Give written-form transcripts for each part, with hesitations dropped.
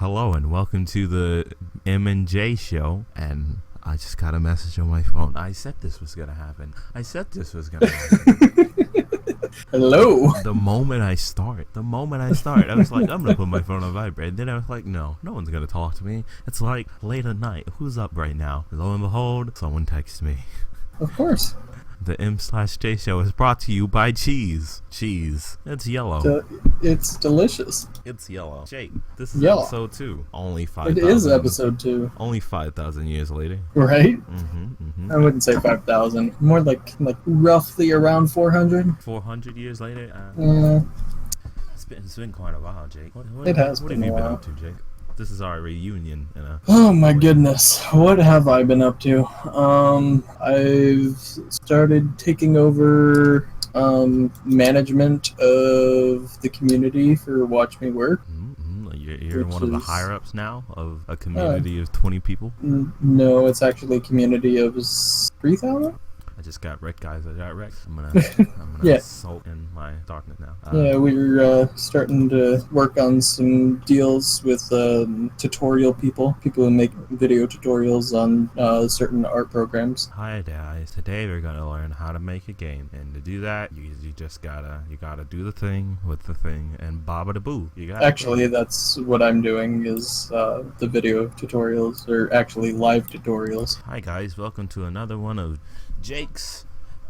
Hello and welcome to the M&J show, and I just got a message on my phone. I said this was gonna happen. Hello. The moment I start, I was like, I'm gonna put my phone on vibrate. Then I was like, no one's gonna talk to me. It's like late at night. Who's up right now? Lo and behold, someone texts me. Of course. The M/J show is brought to you by cheese. Cheese. It's yellow. It's delicious. It's yellow. Jake, this is Yellow. episode 2. Only 5,000. It is episode 2. Only 5,000 years later. Right? Mm-hmm. I wouldn't say 5,000. More like roughly around 400. 400 years later? Yeah. It's been quite a while, Jake. What It have has you been a been while. up to, Jake? This is our reunion. Oh my goodness. What have I been up to? I've started taking over management of the community for Watch Me Work. You're one of the higher-ups now of a community of 20 people? No, it's actually a community of 3,000? I just got wrecked, guys. I'm gonna Yeah. sulk in my darkness now. Yeah, we're starting to work on some deals with tutorial people who make video tutorials on certain art programs. Hi guys, today we're gonna learn how to make a game, and to do that, you just gotta do the thing with the thing, and baba da boo. Actually, that's what I'm doing is the video tutorials, or actually live tutorials. Hi guys, welcome to another one of Jake's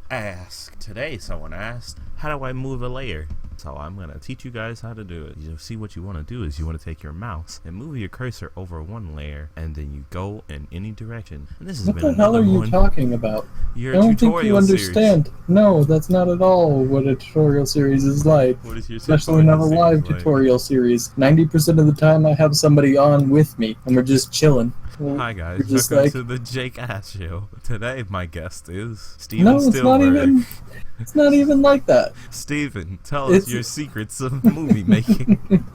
Ask. Today someone asked, how do I move a layer? So I'm going to teach you guys how to do it. You see, what you want to do is you want to take your mouse and move your cursor over one layer, and then you go in any direction. And this has What been the hell are you talking about? Your I don't think tutorial you understand. series. No, that's not at all what a tutorial series is like. What is your Especially not a tutorial live series like? tutorial series. 90% of the time I have somebody on with me, and we're just chilling. Hi guys, We're just welcome like, to the Jake Ask Show. Today my guest is Steven no, it's not Spielberg. even. It's not even like that. Steven, tell us your secrets of movie making.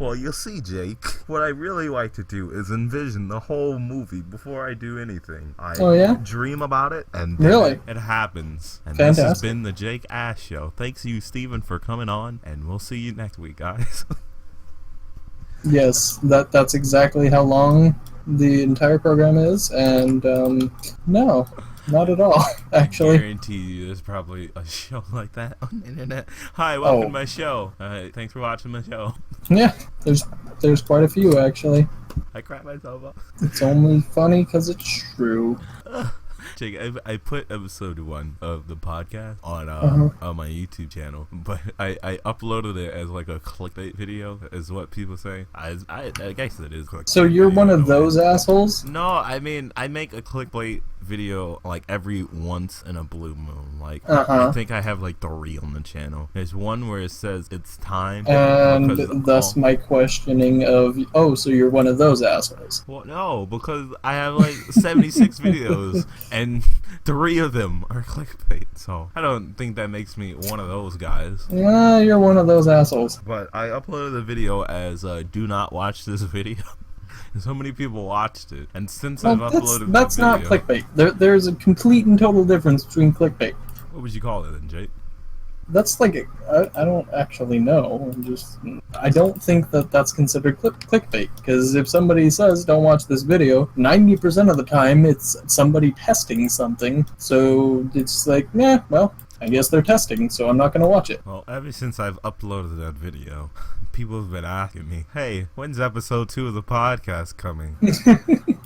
Well, you'll see, Jake. What I really like to do is envision the whole movie before I do anything. I dream about it, and then it happens. And Fantastic. This has been the Jake Ask Show. Thanks you, Steven, for coming on, and we'll see you next week, guys. Yes, that's exactly how long the entire program is, and no, not at all, actually. I guarantee you there's probably a show like that on the internet. Hi, welcome to my show. Thanks for watching my show. Yeah, there's quite a few, actually. I crap myself up. It's only funny because it's true. Jake, I put episode 1 of the podcast on my YouTube channel, but I uploaded it as like a clickbait video, is what people say. I guess it is clickbait. So you're one of those assholes? No, I mean, I make a clickbait video like every once in a blue moon. Like I think I have like 3 on the channel. There's one where it says it's time, and thus my questioning of, oh, so you're one of those assholes? Well, no, because I have like 76 videos and 3 of them are clickbait, so I don't think that makes me one of those guys. Yeah, you're one of those assholes. But I uploaded the video as do not watch this video. And so many people watched it, and since I've uploaded that's the not video, clickbait. There's a complete and total difference between clickbait. What would you call it then, Jake? That's like I don't actually know. I don't think that's considered clickbait, because if somebody says don't watch this video, 90% of the time it's somebody testing something. So it's like, yeah, well, I guess they're testing, so I'm not going to watch it. Well, ever since I've uploaded that video, people have been asking me, hey, when's episode 2 of the podcast coming?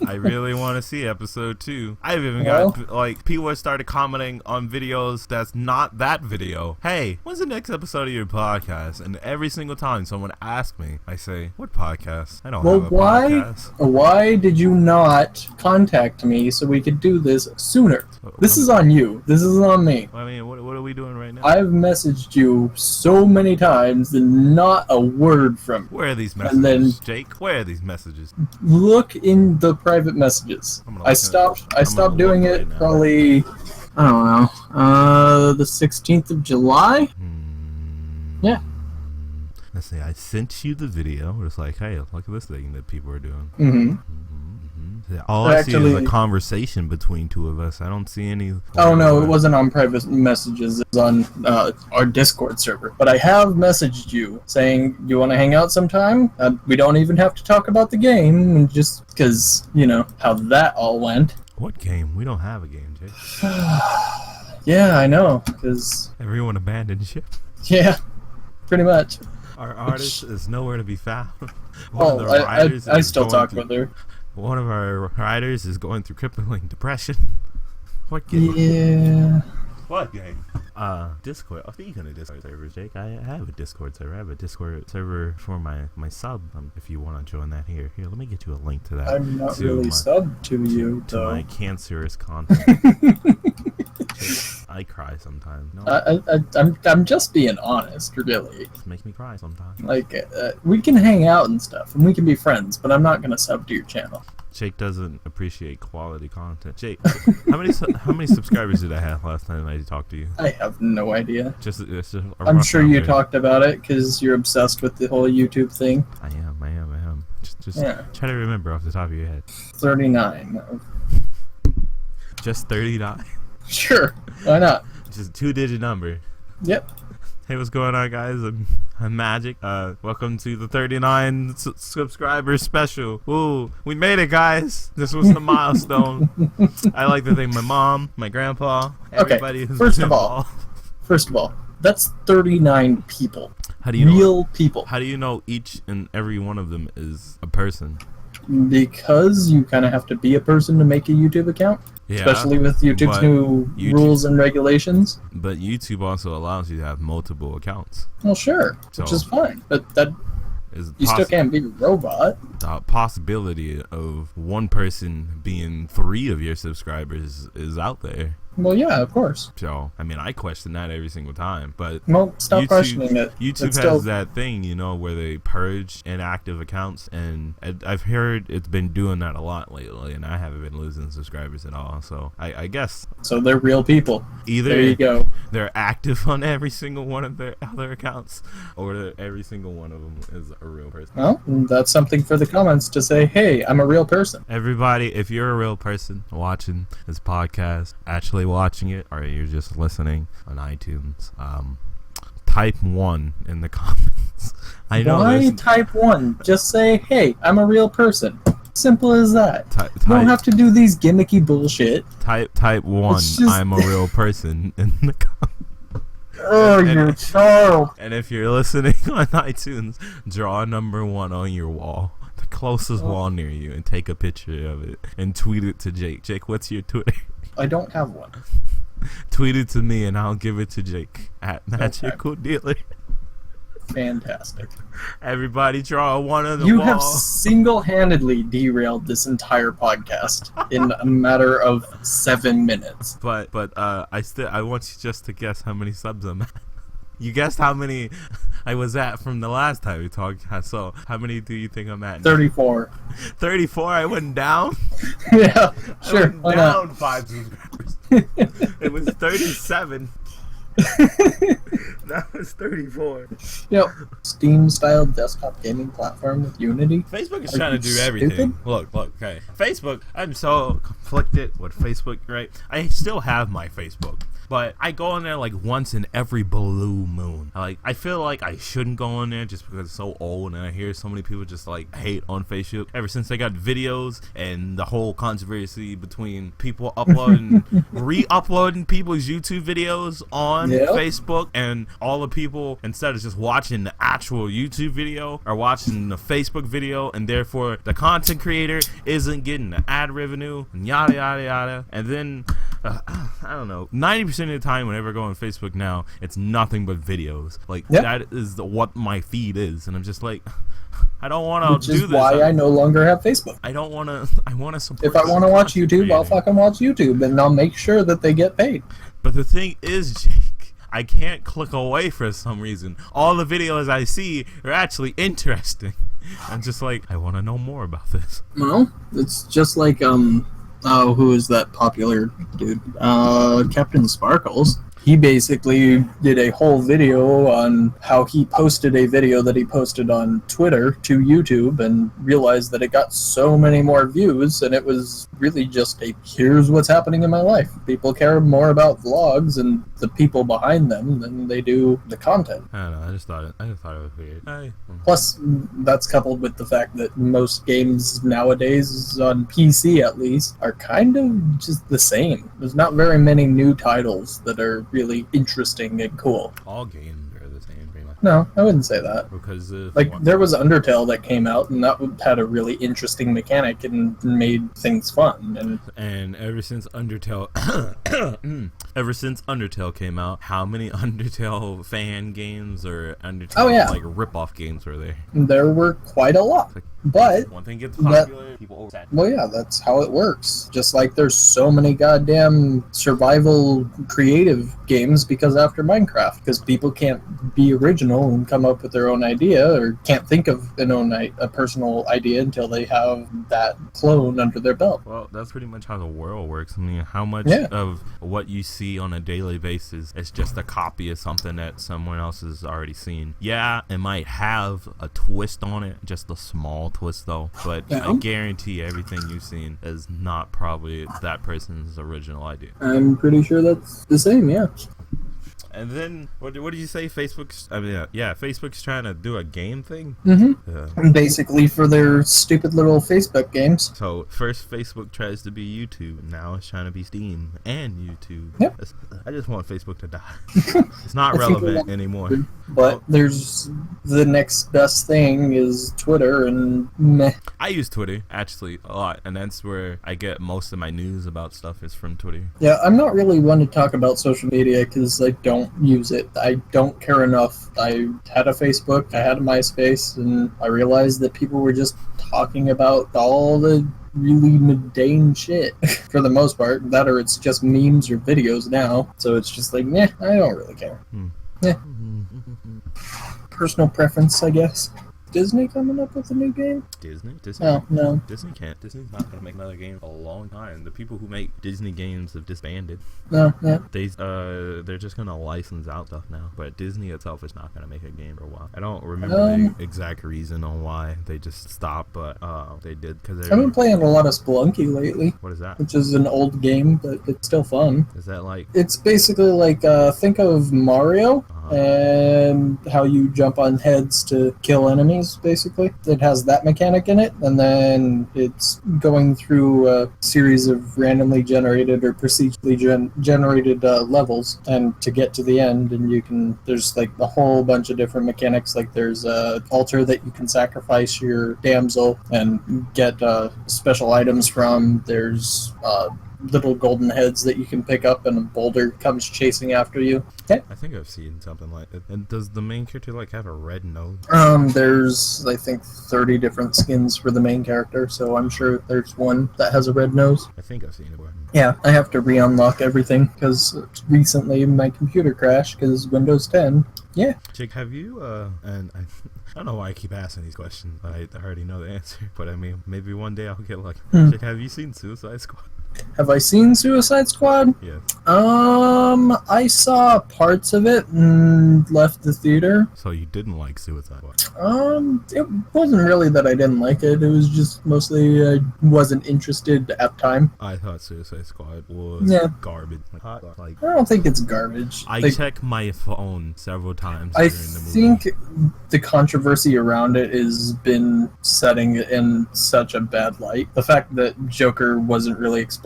I really want to see episode 2. I've even got, like, people have started commenting on videos that's not that video. Hey, when's the next episode of your podcast? And every single time someone asks me, I say, what podcast? I don't have a podcast. Why did you not contact me so we could do this sooner? This is on you. This is on me. I mean, what are we doing right now? I've messaged you so many times and not a word from you. Where are these messages, Jake? Where are these messages? Look in the private messages. I stopped doing it probably, I don't know, the 16th of July? Yeah. Let's see, I sent you the video. It's like, hey, look at this thing that people are doing. Yeah, all I see is a conversation between two of us. I don't see any. Oh no, it wasn't on private messages. It was on our Discord server. But I have messaged you saying, "You want to hang out sometime? We don't even have to talk about the game, and just because you know how that all went." What game? We don't have a game, Jake. Yeah, I know. Because everyone abandoned ship. Yeah, pretty much. Our artist is nowhere to be found. I still talk with her. One of our writers is going through crippling depression. What game? Yeah. What game? Discord. Oh, speaking of Discord servers, Jake, I have a Discord server. I have a Discord server for my sub. If you want to join that, here, let me get you a link to that. I'm not really subbed to you, to though. my cancerous content. I cry sometimes. No. I'm just being honest, really. It makes me cry sometimes. Like, we can hang out and stuff, and we can be friends, but I'm not gonna sub to your channel. Jake doesn't appreciate quality content. Jake, how many subscribers did I have last time I talked to you? I have no idea. I'm sure you talked about it because you're obsessed with the whole YouTube thing. I am. Just try to remember off the top of your head. 39. Just 39? Sure, why not? Just a 2-digit number. Yep. Hey, what's going on, guys? I'm Magic. Welcome to the 39 subscriber special. Ooh, we made it, guys. This was the milestone. I like to thank my mom, my grandpa, everybody who's First of all, that's 39 people. How do you know people. How do you know each and every one of them is a person? Because you kind of have to be a person to make a YouTube account. Yeah, especially with YouTube's new rules and regulations. But YouTube also allows you to have multiple accounts. Well, sure, which is fine. But that you still can't be a robot. The possibility of one person being 3 of your subscribers is out there. Well, yeah, of course. So, I mean, I question that every single time, but well, stop questioning it. YouTube has that thing, you know, where they purge inactive accounts, and I've heard it's been doing that a lot lately, and I haven't been losing subscribers at all. So, I guess. So they're real people. Either there you go. They're active on every single one of their other accounts, or every single one of them is a real person. Well, that's something for the comments to say, hey, I'm a real person. Everybody, if you're a real person watching this podcast, actually watching it, or you're just listening on iTunes, type 1 in the comments. I know. Why type 1? Just say, hey, I'm a real person. Simple as that. You don't have to do these gimmicky bullshit. Type 1, I'm a real person in the comments. Oh, you're a child. And if you're listening on iTunes, draw number 1 on your wall, the closest wall near you, and take a picture of it and tweet it to Jake. Jake, what's your Twitter? I don't have one. Tweet it to me and I'll give it to Jake at Magical Dealer. Fantastic. Everybody draw 1 on the wall. You have single-handedly derailed this entire podcast in a matter of 7 minutes. But I want you just to guess how many subs I'm at. You guessed how many I was at from the last time we talked. So how many do you think I'm at now? 34. 34? I went down? Yeah, sure. I went down 5 subscribers. It was 37. Now it's 34. Yep. Steam-style desktop gaming platform with Unity. Facebook is trying to do everything. Stupid? Look, okay. Facebook, I'm so conflicted with Facebook, right? I still have my Facebook, but I go in there like once in every blue moon. I feel like I shouldn't go in there just because it's so old, and I hear so many people just like hate on Facebook ever since they got videos and the whole controversy between people uploading, re-uploading people's YouTube videos on Facebook, and all the people, instead of just watching the actual YouTube video, are watching the Facebook video, and therefore the content creator isn't getting the ad revenue, and yada yada yada. And then I don't know, 90% of the time whenever I go on Facebook now, it's nothing but videos. Like that is what my feed is, and I'm just like, I don't want to do this. Which is why I no longer have Facebook. I don't want to. I want to support. If I want to watch YouTube, I'll fucking watch YouTube, and I'll make sure that they get paid. But the thing is, Jake, I can't click away for some reason. All the videos I see are actually interesting. I'm just like, I want to know more about this. Well, it's just like who is that popular dude? Captain Sparkles. he basically did a whole video on how he posted a video that he posted on Twitter to YouTube and realized that it got so many more views, and it was really just a here's what's happening in my life. People care more about vlogs and the people behind them than they do the content. I don't know. I just thought it was weird. Plus, that's coupled with the fact that most games nowadays, on PC at least, are kind of just the same. There's not very many new titles that are really interesting and cool. All games are the same, pretty much. No, I wouldn't say that. Because there was Undertale that came out, and that had a really interesting mechanic and made things fun. And ever since Undertale, came out, how many Undertale fan games or Undertale like rip-off games were there? There were quite a lot. But one thing gets popular, people oversat. Well, yeah, that's how it works. Just like there's so many goddamn survival creative games because after Minecraft, because people can't be original and come up with their own idea, or can't think of a personal idea until they have that clone under their belt. Well, that's pretty much how the world works. I mean, how much of what you see on a daily basis is just a copy of something that someone else has already seen? Yeah, it might have a twist on it, just a small twist though, but I guarantee everything you've seen is not probably that person's original idea. I'm pretty sure that's the same, yeah. And then, what did you say? Facebook's trying to do a game thing? Mm-hmm. Basically for their stupid little Facebook games. So, first Facebook tries to be YouTube, now it's trying to be Steam and YouTube. Yep. I just want Facebook to die. It's not relevant anymore. But there's the next best thing is Twitter, and meh. I use Twitter, actually, a lot, and that's where I get most of my news about stuff is from Twitter. Yeah, I'm not really one to talk about social media because I don't use it. I don't care enough. I had a Facebook, I had a MySpace, and I realized that people were just talking about all the really mundane shit for the most part. That or it's just memes or videos now. So it's just like, meh, I don't really care. Yeah. Personal preference, I guess. Disney coming up with a new game? Disney? Oh, no. Disney can't. Disney's not going to make another game for a long time. The people who make Disney games have disbanded. No, yeah. They're just going to license out stuff now. But Disney itself is not going to make a game for a while. I don't remember the exact reason on why they just stopped, but they did. I've been playing a lot of Spelunky lately. What is that? Which is an old game, but it's still fun. Is that like... It's basically like, think of Mario. And how you jump on heads to kill enemies, basically. It has that mechanic in it, and then it's going through a series of randomly generated or procedurally generated levels, and to get to the end, and there's like a whole bunch of different mechanics, like there's a altar that you can sacrifice your damsel and get special items from, there's little golden heads that you can pick up, and a boulder comes chasing after you. Yeah. I think I've seen something like that. And does the main character like have a red nose? There's I think 30 different skins for the main character, so I'm sure there's one that has a red nose. I think I've seen it. Yeah, I have to re-unlock everything because recently my computer crashed because Windows 10. Yeah. Jake, have you and I don't know why I keep asking these questions. I already know the answer, but I mean, maybe one day I'll get lucky. Jake, have you seen Suicide Squad? Have I seen Suicide Squad? Yeah. I saw parts of it and left the theater. So you didn't like Suicide Squad? It wasn't really that I didn't like it. It was just mostly I wasn't interested at the time. I thought Suicide Squad was garbage. I don't think it's garbage. I checked my phone several times during the movie. I think the controversy around it has been setting it in such a bad light. The fact that Joker wasn't really explained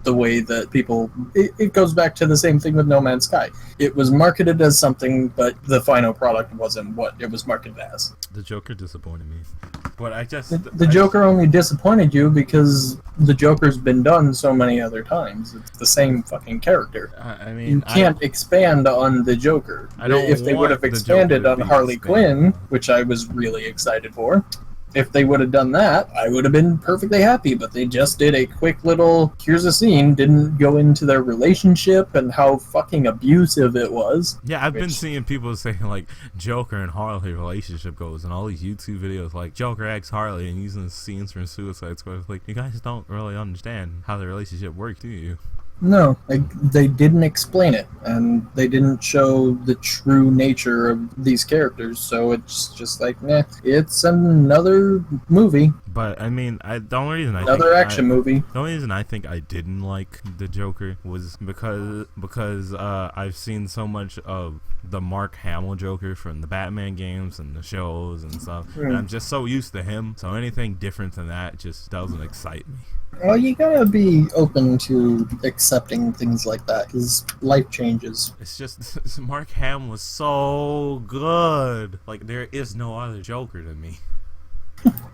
the way that people... It goes back to the same thing with No Man's Sky. It was marketed as something, but the final product wasn't what it was marketed as. The Joker disappointed me. But The Joker only disappointed you because the Joker's been done so many other times. It's the same fucking character. I mean... You can't expand on the Joker. If they would have expanded on Harley Quinn, which I was really excited for... If they would have done that, I would have been perfectly happy, but they just did a quick little, here's a scene, didn't go into their relationship and how fucking abusive it was. Yeah, I've been seeing people saying, like, Joker and Harley relationship goes, and all these YouTube videos, like, Joker X Harley, and using scenes from Suicide Squad. Like, you guys don't really understand how the relationship works, do you? No, like they didn't explain it, and they didn't show the true nature of these characters. So it's just like, it's another movie, But I mean, the only reason another action movie. the only reason I think I didn't like the Joker was because I've seen so much of the Mark Hamill Joker from the Batman games and the shows and stuff, and I'm just so used to him. So anything different than that just doesn't excite me. Well, you gotta be open to accepting things like that, because life changes. It's just Mark Hamill was so good. Like there is no other Joker to me.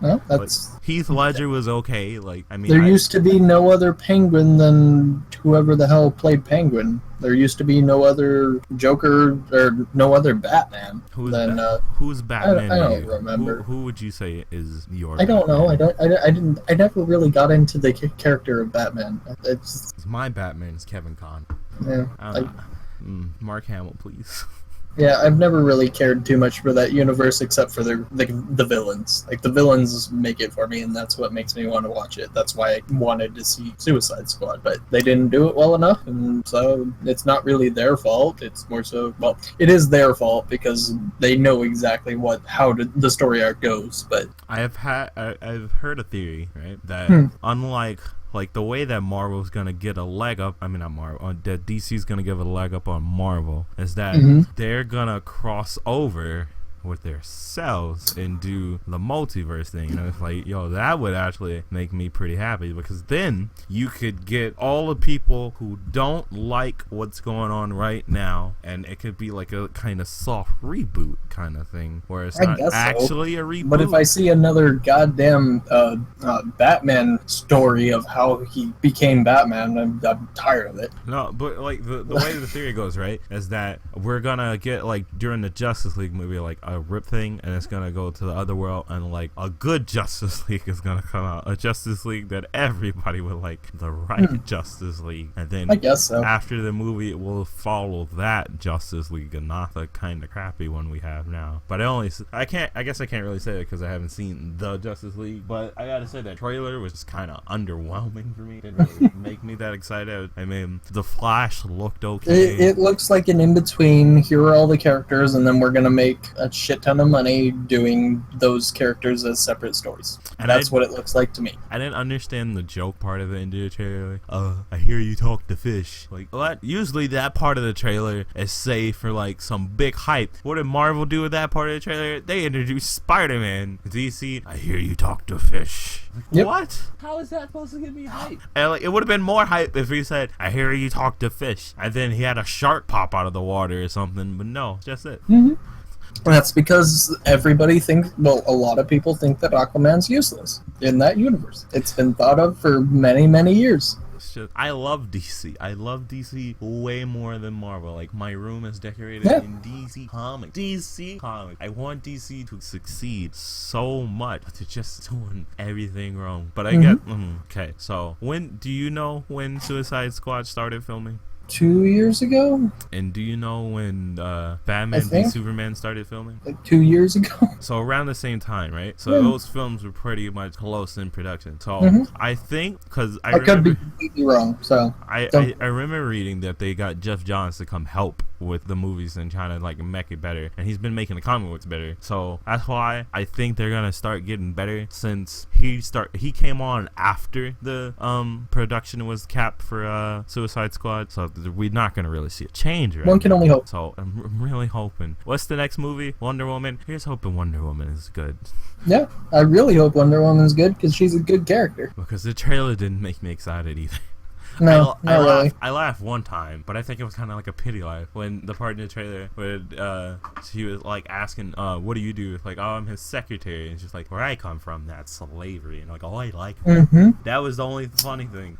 Well, that's... But Heath Ledger was okay. Like I mean, There used to be no other Penguin than whoever the hell played Penguin. There used to be no other Joker or no other Batman. Who's Batman? I don't remember. Who would you say is your? I don't know. I never really got into the character of Batman. It's My Batman is Kevin Conn. yeah. Mark Hamill, please. Yeah, I've never really cared too much for that universe except for the villains. Like, the villains make it for me, and that's what makes me want to watch it. That's why I wanted to see Suicide Squad, but they didn't do it well enough, and so it's not really their fault. It's more so, well, it is their fault because they know exactly how the story arc goes, but... I've heard a theory, right, that unlike... Like, the way that Marvel's gonna get a leg up, I mean, not Marvel, that DC's gonna give a leg up on Marvel, is that they're gonna cross over with their selves and do the multiverse thing. You know, it's like, yo, that would actually make me pretty happy, because then you could get all the people who don't like what's going on right now, and it could be like a kind of soft reboot kind of thing, where it's not actually a reboot. But if I see another goddamn Batman story of how he became Batman, I'm tired of it. No, but like the way the theory goes, right, is that we're gonna get, like, during the Justice League movie, like a rip thing, and it's gonna go to the other world, and like a good Justice League is gonna come out, a Justice League that everybody would like, the right Justice League, and then I guess so. After the movie it will follow that Justice League and not the kind of crappy one we have now. But I guess I can't really say it because I haven't seen the Justice League, but I gotta say that trailer was kind of underwhelming for me. It didn't really make me that excited. I mean, the Flash looked okay. It looks like an in-between, here are all the characters, and then we're gonna make a shit ton of money doing those characters as separate stories. And that's what it looks like to me. I didn't understand the joke part of it in the trailer. I hear you talk to fish. Like, usually that part of the trailer is safe for like some big hype. What did Marvel do with that part of the trailer? They introduced Spider-Man. DC, I hear you talk to fish. Like, what? How is that supposed to give me hype? And like, it would have been more hype if he said, I hear you talk to fish, and then he had a shark pop out of the water or something. But no, just it. That's because everybody thinks, well, a lot of people think that Aquaman's useless in that universe. It's been thought of for many, many years. I love DC. I love DC way more than Marvel. Like, my room is decorated in DC Comics. DC Comics. I want DC to succeed so much, but they're just doing everything wrong. But I get... okay, so do you know when Suicide Squad started filming? 2 years ago? And do you know when Batman v Superman started filming? Like 2 years ago? So around the same time, right? So those films were pretty much close in production. So I think, because I could be completely wrong, so... I remember reading that they got Jeff Johns to come help with the movies and trying to like make it better, and he's been making the comic books better. So that's why I think they're gonna start getting better, since he came on after the production was capped for Suicide Squad. So we're not gonna really see a change, right? One can only hope. So I'm really hoping. What's the next movie? Wonder Woman. Here's hoping Wonder Woman is good. Yeah, I really hope Wonder Woman's good, because she's a good character. Because the trailer didn't make me excited either. No, not really. I laughed one time, but I think it was kind of like a pity laugh when the part in the trailer where she was like asking, what do you do? Like, oh, I'm his secretary. And she's like, where I come from, that's slavery. And like, oh, I like that. That was the only funny thing.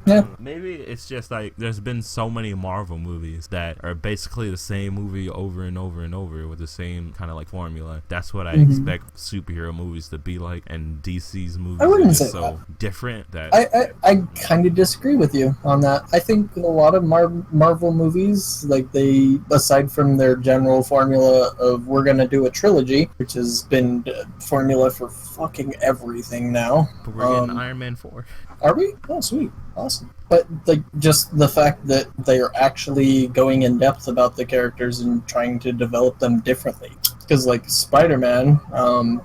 Yeah. Maybe it's just like there's been so many Marvel movies that are basically the same movie over and over and over with the same kind of like formula. That's what I expect superhero movies to be like, and DC's movies are just so different that I kind of disagree with you on that. I think a lot of Marvel movies, like, they, aside from their general formula of we're gonna do a trilogy, which has been formula for fucking everything now. But we're getting Iron Man 4. Are we? Oh, sweet. Awesome. But like just the fact that they're actually going in depth about the characters and trying to develop them differently. Because like Spider-Man,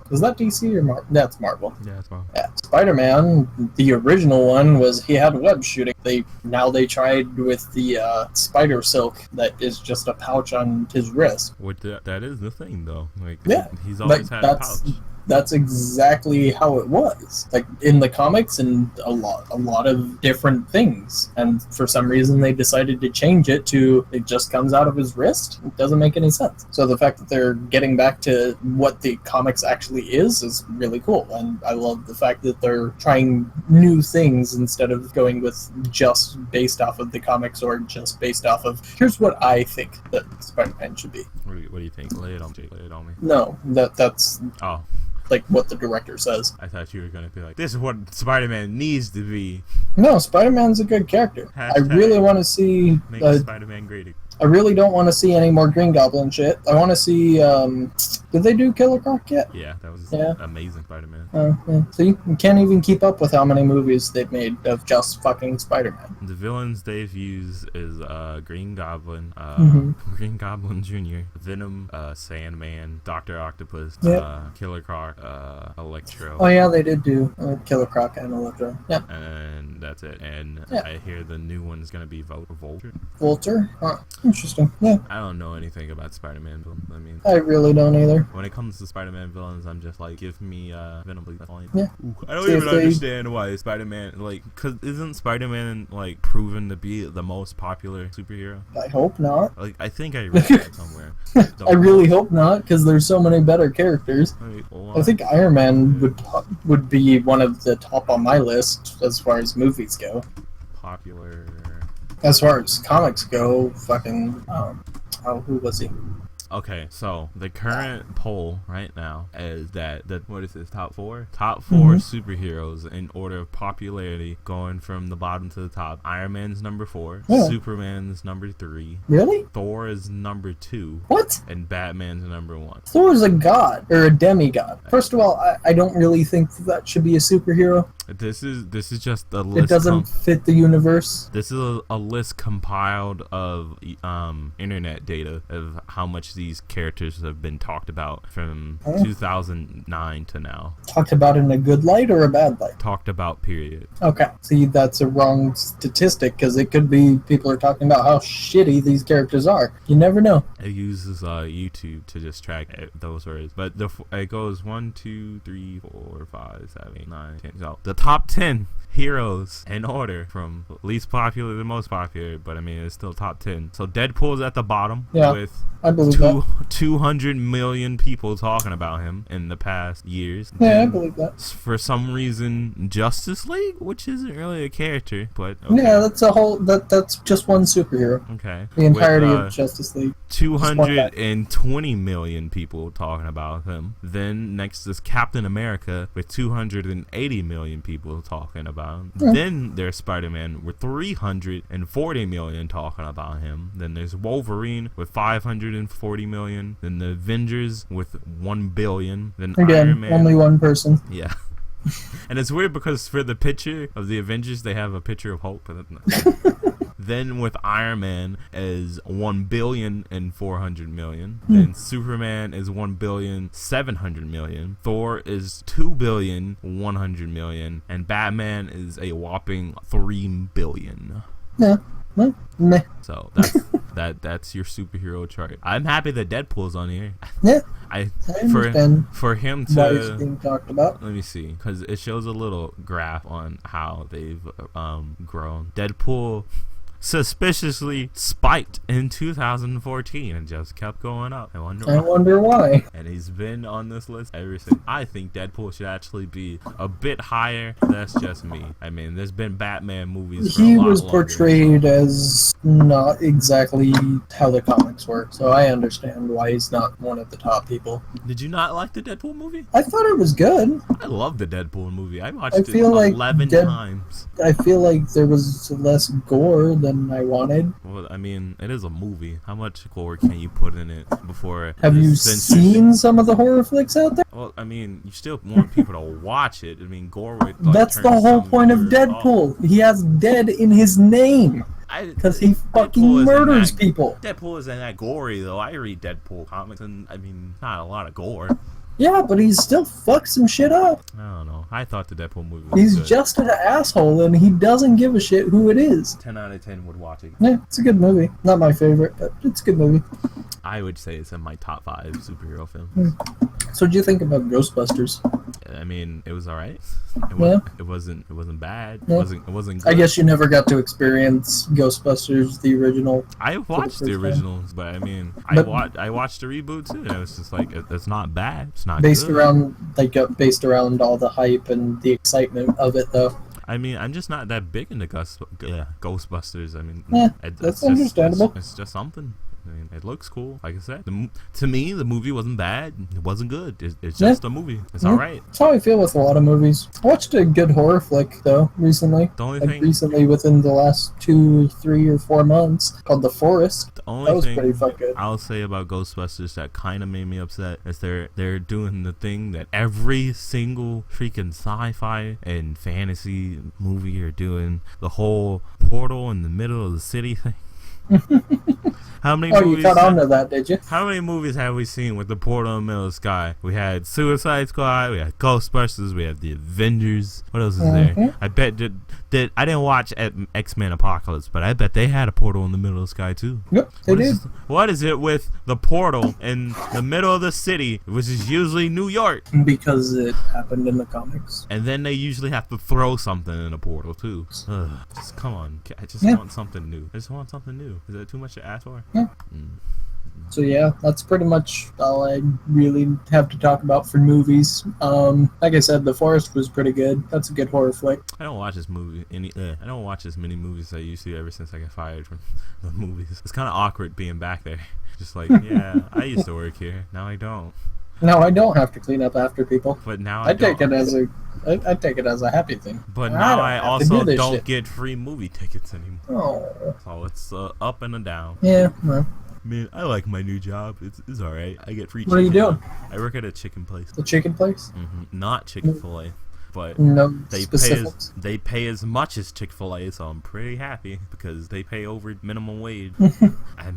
was that DC or Marvel? That's Marvel. Yeah, it's Marvel. Yeah, Spider-Man, the original one was he had web shooting. They tried with the spider silk that is just a pouch on his wrist. That is the thing though. Like yeah, he's always had a pouch. That's exactly how it was. Like in the comics and a lot of different things. And for some reason they decided to change it to it just comes out of his wrist. It doesn't make any sense. So the fact that they're getting back to what the comics actually is really cool. And I love the fact that they're trying new things instead of going with just based off of the comics or just based off of here's what I think that Spider-Man should be. What do you think? Lay it on me. No, that's oh. Like what the director says. I thought you were gonna be like, this is what Spider-Man needs to be. No, Spider-Man's a good character. I really want to see make Spider-Man great. I really don't want to see any more Green Goblin shit. I want to see. Did they do Killer Croc yet? Yeah, that was amazing Spider-Man. Yeah. So you can't even keep up with how many movies they've made of just fucking Spider-Man. The villains they've used is Green Goblin, Green Goblin Jr., Venom, Sandman, Dr. Octopus, Killer Croc, Electro. Oh yeah, they did do Killer Croc and Electro. Yeah. And that's it. And I hear the new one's gonna be Vulture. Vulture? Huh. Interesting. Yeah. I don't know anything about Spider-Man villains. I mean, I really don't either. When it comes to Spider-Man villains, I'm just like, give me Venom, please. That's all I need. Yeah. Ooh, I don't even understand why Spider-Man, like, cause isn't Spider-Man like proven to be the most popular superhero? I hope not. Like, I think I read that somewhere. I really hope not, because there's so many better characters. I think Iron Man would be one of the top on my list as far as movies go. Popular. As far as comics go, fucking, who was he? Okay, so the current poll right now is that what is this, top four superheroes in order of popularity, going from the bottom to the top. Iron Man's number 4, Superman's number 3. Really? Thor is number 2. What? And Batman's number 1. Thor's a god or a demigod. First of all, I don't really think that should be a superhero. This is just a list. It doesn't fit the universe. This is a list compiled of internet data of how much these characters have been talked about from 2009 to now. Talked about in a good light or a bad light? Talked about, period. Okay. See, that's a wrong statistic, because it could be people are talking about how shitty these characters are. You never know. It uses YouTube to just track those words. But it goes 1, 2, 3, 4, 5, 7, 8, 9, 10. So the top 10 heroes in order from least popular to most popular, but I mean it's still top 10. So Deadpool's at the bottom with I believe that. 200 million people talking about him in the past years. Yeah, then, I believe that. For some reason, Justice League, which isn't really a character, but okay. Yeah, that's a whole that's just one superhero. Okay. The entirety of Justice League. 220 million people talking about him. Then next is Captain America with 280 million people talking about him. Yeah. Then there's Spider-Man with 340 million talking about him. Then there's Wolverine with 540 million. Then the Avengers with 1 billion. Then Iron Man. Only one person. Yeah. And it's weird because for the picture of the Avengers, they have a picture of Hulk. Then with Iron Man is 1,400 million. Then Superman is 1,700 million. Thor is 2,100 million, and Batman is a whopping 3 billion. Yeah. Meh. So that's your superhero chart. I'm happy that Deadpool's on here. Yeah. I understand for him to why it's being talked about. Let me see, because it shows a little graph on how they've grown. Deadpool suspiciously spiked in 2014 and just kept going up. I wonder why. And he's been on this list ever since. I think Deadpool should actually be a bit higher. That's just me. I mean, there's been Batman movies for a lot was longer. Portrayed as not exactly how the comics work, so I understand why he's not one of the top people. Did you not like the Deadpool movie? I thought it was good. I love the Deadpool movie. I watched it 11 times. I feel like there was less gore than than I wanted. Well, I mean, it is a movie. How much gore can you put in it before? Have you seen some of the horror flicks out there? Well, I mean, you still want people to watch it. I mean, gore would, like, that's the whole point of Deadpool. He has dead in his name. Because he fucking murders people. Deadpool isn't that gory, though. I read Deadpool comics, and I mean, not a lot of gore. Yeah, but he still fucks some shit up. I don't know. I thought the Deadpool movie was He's good. just an asshole, and he doesn't give a shit who it is. 10 out of 10 would watch it. Yeah, it's a good movie. Not my favorite, but it's a good movie. I would say it's in my top 5 superhero films. So what'd you think about Ghostbusters? I mean, it was alright. Yeah. It wasn't bad. Yeah. It wasn't good. I guess you never got to experience Ghostbusters, the original. I watched the originals, but I mean, I watched the reboot too, and it was just like, it's not bad. It's not based good. based around all the hype and the excitement of it, though. I mean, I'm just not that big into Ghostbusters. I mean, that's understandable. It's just something. I mean, it looks cool. Like I said, to me, the movie wasn't bad. It wasn't good. It's just a movie. It's alright. That's how I feel with a lot of movies. I watched a good horror flick, though, recently. The only thing... Recently, within the last 2, 3, or 4 months, called The Forest. The only that was thing pretty fucking good. I'll say about Ghostbusters that kind of made me upset is they're doing the thing that every single freaking sci-fi and fantasy movie are doing. The whole portal in the middle of the city thing. How many movies? You caught on to that, did you? How many movies have we seen with the portal in the middle of the sky? We had Suicide Squad, we had Ghostbusters, we had the Avengers. What else is there? I bet I didn't watch X-Men Apocalypse, but I bet they had a portal in the middle of the sky too. Yep, they did. What is it with the portal in the middle of the city, which is usually New York? Because it happened in the comics. And then they usually have to throw something in a portal too. Just come on. I just want something new. I just want something new. Is that too much to ask for? Yeah. So yeah, that's pretty much all I really have to talk about for movies. Like I said, The Forest was pretty good. That's a good horror flick. I don't watch this movie I don't watch as many movies as I used to ever since I got fired from the movies. It's kind of awkward being back there. Just like, yeah, I used to work here. Now I don't. Now I don't have to clean up after people. But now I take it as a happy thing. But now I also don't get free movie tickets anymore. Oh. So it's up and a down. Yeah. Well. I mean, I like my new job. It's all right. I get free chicken. What are you doing? I work at a chicken place. The chicken place? Not Chick-fil-A. But no they pay as much as Chick-fil-A, so I'm pretty happy because they pay over minimum wage.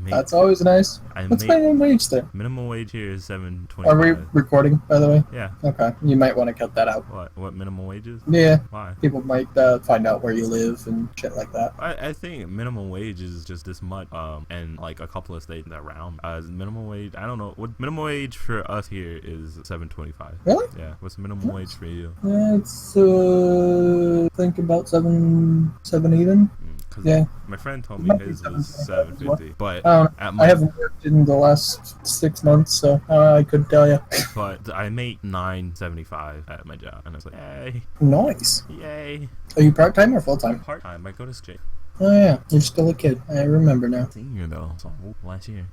That's always nice. What's minimum wage there? Minimum wage here is $7.25. Are we recording, by the way? Yeah. Okay. You might want to cut that out. What minimum wage is? Yeah. Why? People might find out where you live and shit like that. I think minimum wage is just this much, and like a couple of states around. Minimum wage, I don't know. What minimum wage for us here is $7.25. Really? Yeah. What's minimum wage for you? It's think about seven even. Yeah. My friend told me his was $7.50, but I haven't worked in the last 6 months, so I couldn't tell you. But I make $9.75 at my job, and I was like, yay! Nice. Yay! Are you part time or full time? Part time. I go to school. Oh yeah, you're still a kid. I remember now. Senior though, so last year.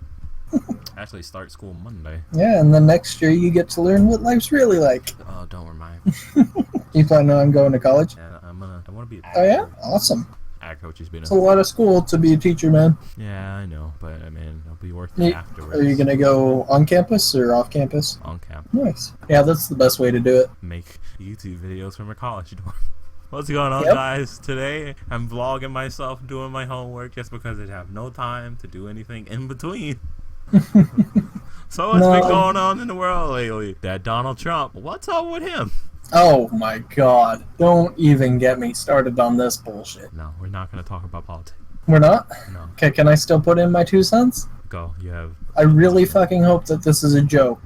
Actually start school Monday. Yeah, and then next year you get to learn what life's really like. Oh, don't remind me. You plan on going to college? Yeah, I want to be a Oh yeah? Awesome. Ag coach has been It's a lot of school to be a teacher, man. Yeah, I know, but I mean, it'll be worth it afterwards. Are you going to go on campus or off campus? On campus. Nice. Yeah, that's the best way to do it. Make YouTube videos from a college dorm. What's going on, guys? Today, I'm vlogging myself doing my homework just because I have no time to do anything in between. So what's been going on in the world lately? That Donald Trump, what's up with him? Oh my god. Don't even get me started on this bullshit. No, we're not going to talk about politics. We're not? No. Okay, can I still put in my 2 cents? Go, you have... I really fucking hope that this is a joke.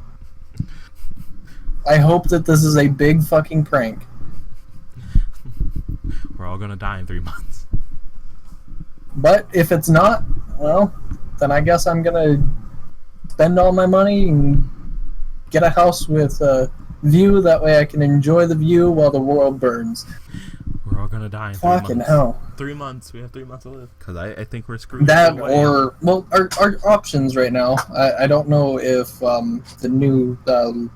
I hope that this is a big fucking prank. We're all going to die in 3 months. But if it's not, well, then I guess I'm going to spend all my money and get a house with a view. That way I can enjoy the view while the world burns. We're all going to die in 3 months. Fucking hell. 3 months. We have 3 months to live. Because I think we're screwed. That or, well, our options right now. I don't know if the new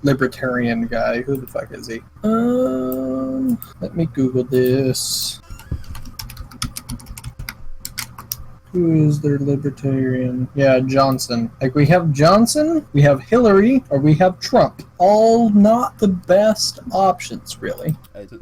libertarian guy, who the fuck is he? Let me Google this. Who is their libertarian? Yeah, Johnson. Like, we have Johnson, we have Hillary, or we have Trump. All not the best options, really. The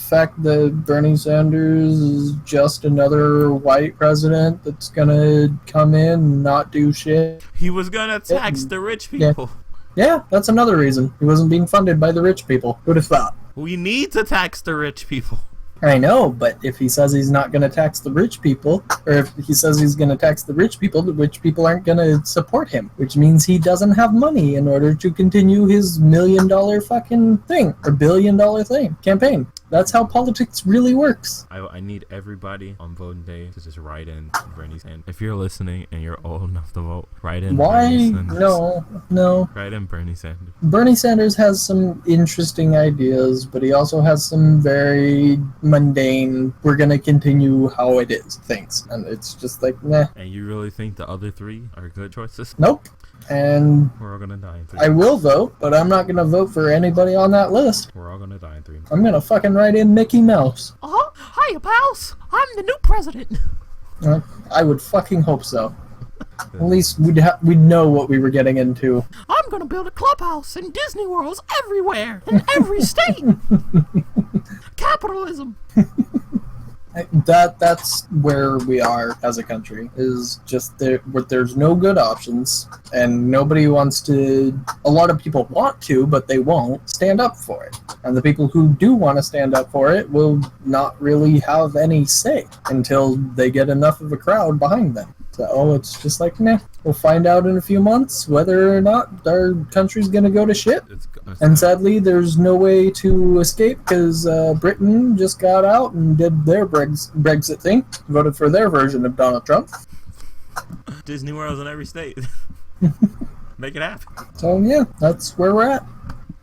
fact that Bernie Sanders is just another white president that's gonna come in and not do shit. He was gonna tax the rich people. Yeah, that's another reason. He wasn't being funded by the rich people. Who'd have thought? We need to tax the rich people. I know, but if he says he's not going to tax the rich people, or if he says he's going to tax the rich people aren't going to support him, which means he doesn't have money in order to continue his $1 million fucking thing, or $1 billion thing, campaign. That's how politics really works. I need everybody on voting day to just write in Bernie Sanders. If you're listening and you're old enough to vote, write in Bernie Sanders. No. Write in Bernie Sanders. Bernie Sanders has some interesting ideas, but he also has some very mundane, we're going to continue how it is things. And it's just like, nah. And you really think the other three are good choices? Nope. And we're all gonna die in 3. I will vote, but I'm not gonna vote for anybody on that list. We're all gonna die in 3. I'm gonna fucking write in Mickey Mouse. Hiya, pals. I'm the new president. I would fucking hope so. At least we'd know what we were getting into. I'm gonna build a clubhouse and Disney Worlds everywhere, in every state. Capitalism. That's where we are as a country, is just there's no good options, and nobody wants to. A lot of people want to, but they won't stand up for it, and the people who do want to stand up for it will not really have any say until they get enough of a crowd behind them. So it's just like, nah, we'll find out in a few months whether or not our country's gonna go to shit. And sadly, there's no way to escape, because Britain just got out and did their Brexit thing, voted for their version of Donald Trump. Disney World's in every state. Make it happen. So yeah, that's where we're at.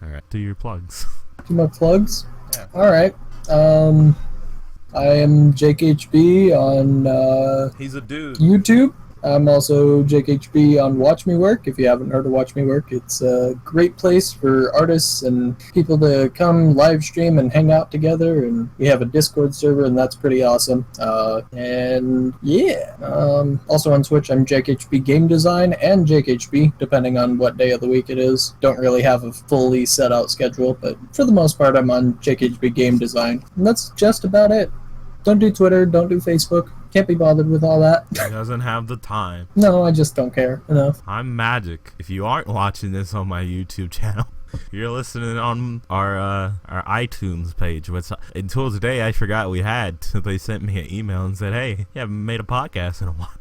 Alright, do your plugs. Do my plugs? Yeah. Alright. I am Jake HB on He's a dude. YouTube. I'm also Jake HB on Watch Me Work. If you haven't heard of Watch Me Work, it's a great place for artists and people to come live stream and hang out together. And we have a Discord server, and that's pretty awesome. And yeah, also on Twitch, I'm Jake HB Game Design and Jake HB, depending on what day of the week it is. Don't really have a fully set out schedule, but for the most part, I'm on Jake HB Game Design. And that's just about it. Don't do Twitter, don't do Facebook. Can't be bothered with all that. He doesn't have the time. No, I just don't care enough. I'm Magic. If you aren't watching this on my YouTube channel, you're listening on our iTunes page. Which until today I forgot we had. They sent me an email and said, "Hey, you haven't made a podcast in a while."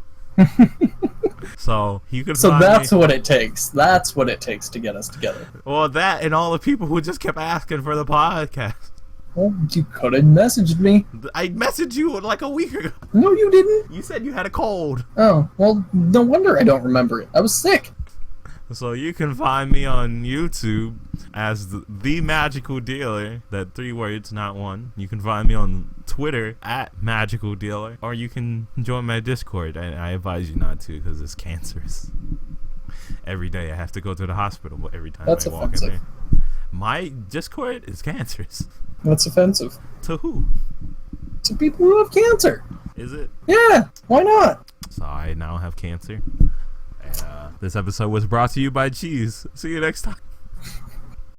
So you can. So that's what it takes. That's what it takes to get us together. Well, that and all the people who just kept asking for the podcast. Well, you could have messaged me. I messaged you like a week ago. No, you didn't. You said you had a cold. Oh, well, no wonder I don't remember it. I was sick. So you can find me on YouTube as the Magical Dealer. That 3 words, not one. You can find me on Twitter at Magical Dealer, or you can join my Discord. I advise you not to, because it's cancerous. Every day I have to go to the hospital every time That's I walk offensive. in there. My Discord is cancerous. That's offensive. To who? To people who have cancer. Is it? Yeah, why not? So I now have cancer. And this episode was brought to you by Cheese. See you next time.